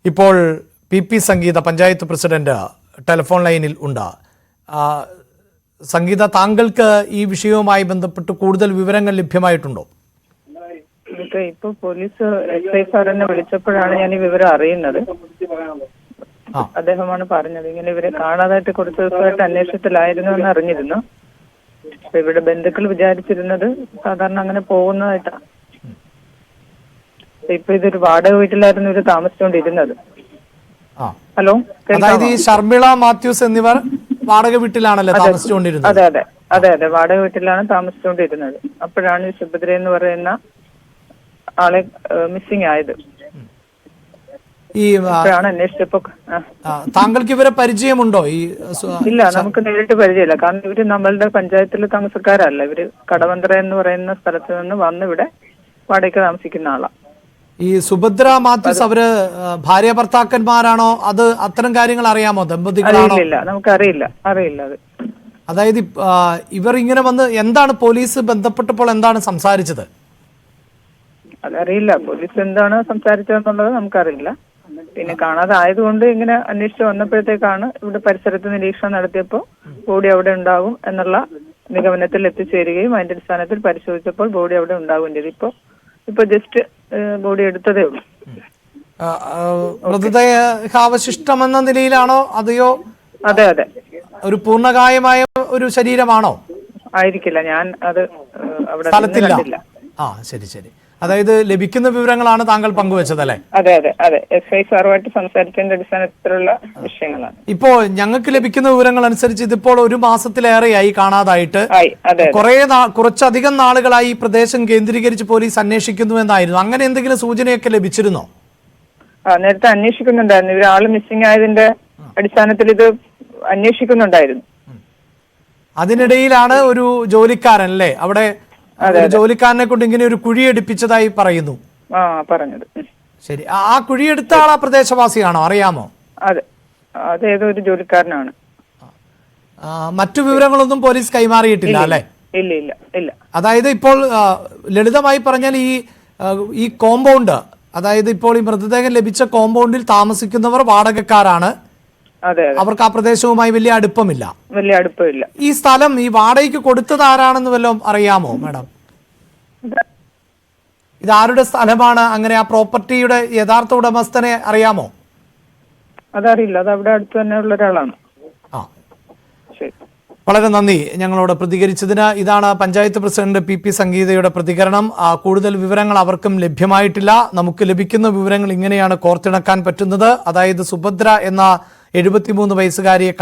ഇപ്പോൾ PP സംഗീത panchayat president telephone ലൈനിൽ ഉണ്ട്. സംഗീത, താങ്കൾക്ക് ഈ വിഷയവുമായി ബന്ധപ്പെട്ട് കൂടുതൽ വിവരങ്ങൾ ലഭ്യമായിട്ടുണ്ടോ? ഇപ്പൊ പോലീസ് SI സാറിനെ വിളിച്ചപ്പോഴാണ് ഞാൻ ഈ വിവരം അറിയുന്നത്. അദ്ദേഹമാണ് പറഞ്ഞത് ഇങ്ങനെ ഇവരെ കാണാതായിട്ട് കുറച്ച് ദിവസമായിട്ട് അന്വേഷണത്തിലായിരുന്നു എന്ന് അറിഞ്ഞിരുന്നു. അപ്പൊ ഇവിടെ ബന്ധുക്കൾ വിചാരിച്ചിരുന്നത് സാധാരണ അങ്ങനെ പോകുന്നതായിട്ടാണ്. ഇപ്പൊ ഇതൊരു വാടക വീട്ടിലായിരുന്നു ഇവര് താമസിച്ചുകൊണ്ടിരുന്നത്. ഹലോ, അതായത് ഈ ഷർമിള മാത്യൂസ് എന്നിവർ വാടക വീട്ടിലാണല്ലോ താമസിച്ചുകൊണ്ടിരുന്നത്? അതെ, വാടക വീട്ടിലാണ് താമസിച്ചുകൊണ്ടിരുന്നത്. അപ്പോഴാണ് ഈ സുഭദ്ര എന്ന് പറയുന്ന ആളെ മിസ്സിംഗ് ആയത്. അന്വേഷിച്ചപ്പോ താങ്കൾക്ക് ഇവരെ പരിചയമുണ്ടോ? ഇല്ല, നമുക്ക് നേരിട്ട് പരിചയമില്ല. കാരണം ഇവര് നമ്മളുടെ പഞ്ചായത്തിലെ താമസക്കാരല്ല. ഇവര് കടവന്ത്ര എന്ന് പറയുന്ന സ്ഥലത്ത് നിന്ന് വന്ന് ഇവിടെ വാടകയ്ക്ക് താമസിക്കുന്ന ആളാണ്. ഈ സുഭദ്ര മാത്യൂസ് അവര് ഭാര്യ ഭർത്താക്കന്മാരാണോ? അത് അത്തരം കാര്യങ്ങൾ അറിയാമോ? ദമ്പതികളാണോ? ഇല്ല, നമുക്കറിയില്ല അത്. അതായത് ഇവർ ഇങ്ങനെ വന്ന് എന്താണ് പോലീസ് ബന്ധപ്പെട്ടപ്പോൾ എന്താണ് സംസാരിച്ചത്? അതറിയില്ല. പോലീസ് എന്താണ് സംസാരിച്ചതെന്നുള്ളത് നമുക്കറിയില്ല. പിന്നെ കാണാതെ ആയതുകൊണ്ട് ഇങ്ങനെ അന്വേഷിച്ച് വന്നപ്പോഴത്തേക്കാണ് ഇവിടെ പരിസരത്ത് നിരീക്ഷണം നടത്തിയപ്പോൾ ബോഡി അവിടെ ഉണ്ടാകും എന്നുള്ള നിഗമനത്തിൽ എത്തിച്ചേരുകയും അതിന്റെ അടിസ്ഥാനത്തിൽ പരിശോധിച്ചപ്പോൾ ബോഡി അവിടെ ഉണ്ടാവുകയും ചെയ്തു. ഇപ്പൊ ജസ്റ്റ് ബോഡി എടുത്തതേ ഉള്ളൂ. മൃതദേഹാവശിഷ്ടമെന്ന നിലയിലാണോ അതെയോ? അതെ, ഒരു പൂർണ്ണകായമായ ഒരു ശരീരമാണോ? ആയിരിക്കില്ല, ഞാൻ അത് അവിടെ സ്ഥലത്തില്ല. ശരി. അതായത് ലഭിക്കുന്ന വിവരങ്ങളാണ് താങ്കൾ പങ്കുവെച്ചത് അല്ലേ? അതെ, SI സാറുമായിട്ട് സംസാരിച്ചതിന്റെ അടിസ്ഥാനത്തിലുള്ള വിഷയങ്ങളാണ്. ഇപ്പോ ഞങ്ങൾക്ക് ലഭിക്കുന്ന വിവരങ്ങൾ അനുസരിച്ച് ഇതിപ്പോൾ 1 മാസത്തിലേറെയായി കാണാതായിട്ട്. കുറച്ചധികം നാളുകളായി ഈ പ്രദേശം കേന്ദ്രീകരിച്ച് പോലീസ് അന്വേഷിക്കുന്നു എന്നായിരുന്നു. അങ്ങനെ എന്തെങ്കിലും സൂചനയൊക്കെ ലഭിച്ചിരുന്നോ? നേരത്തെ അന്വേഷിക്കുന്നുണ്ടായിരുന്നു. ഇവരാള് മിസ്സിംഗ് ആയതിന്റെ അടിസ്ഥാനത്തിൽ ഇത് അന്വേഷിക്കുന്നുണ്ടായിരുന്നു. അതിനിടയിലാണ് ഒരു ജോലിക്കാരൻ അല്ലേ അവിടെ ജോലിക്കാരനെ കൊണ്ട് ഇങ്ങനെ ഒരു കുഴിയെടുപ്പിച്ചതായി പറയുന്നു. പറഞ്ഞത് ശരി. ആ കുഴിയെടുത്ത ആൾ ആ പ്രദേശവാസിയാണോ? അറിയാമോ? അതെ, ഏതോ ഒരു ജോലിക്കാരനാണ്. മറ്റു വിവരങ്ങളൊന്നും പോലീസ് കൈമാറിയിട്ടില്ല അല്ലെ? ഇല്ല. അതായത് ഇപ്പോൾ ലളിതമായി പറഞ്ഞാൽ ഈ കോമ്പൗണ്ട്, അതായത് ഇപ്പോൾ ഈ മൃതദേഹം ലഭിച്ച കോമ്പൗണ്ടിൽ താമസിക്കുന്നവർ വാടകക്കാരാണ്. അവർക്ക് ആ പ്രദേശവുമായി വലിയ അടുപ്പമില്ല. ഈ സ്ഥലം ഈ വാടകയ്ക്ക് കൊടുത്തത് ആരാണെന്ന് വല്ലതും അറിയാമോ മാഡം? ഇതാരുടെ സ്ഥലമാണ്? അങ്ങനെ ആ പ്രോപ്പർട്ടിയുടെ യഥാർത്ഥ ഉടമസ്ഥനെ അറിയാമോ? അതറിയില്ല, അത് അവിടെ അടുത്ത് തന്നെ ഉള്ള ഒരാളാണ്. വളരെ നന്ദി ഞങ്ങളോട് പ്രതികരിച്ചതിന്. ഇതാണ് പഞ്ചായത്ത് പ്രസിഡന്റ് PP സംഗീതയുടെ പ്രതികരണം. കൂടുതൽ വിവരങ്ങൾ അവർക്കും ലഭ്യമായിട്ടില്ല. നമുക്ക് ലഭിക്കുന്ന വിവരങ്ങൾ ഇങ്ങനെയാണ് കോർത്തിണക്കാൻ പറ്റുന്നത്. അതായത് സുഭദ്ര എന്ന 73 വയസ്സുകാരിയെ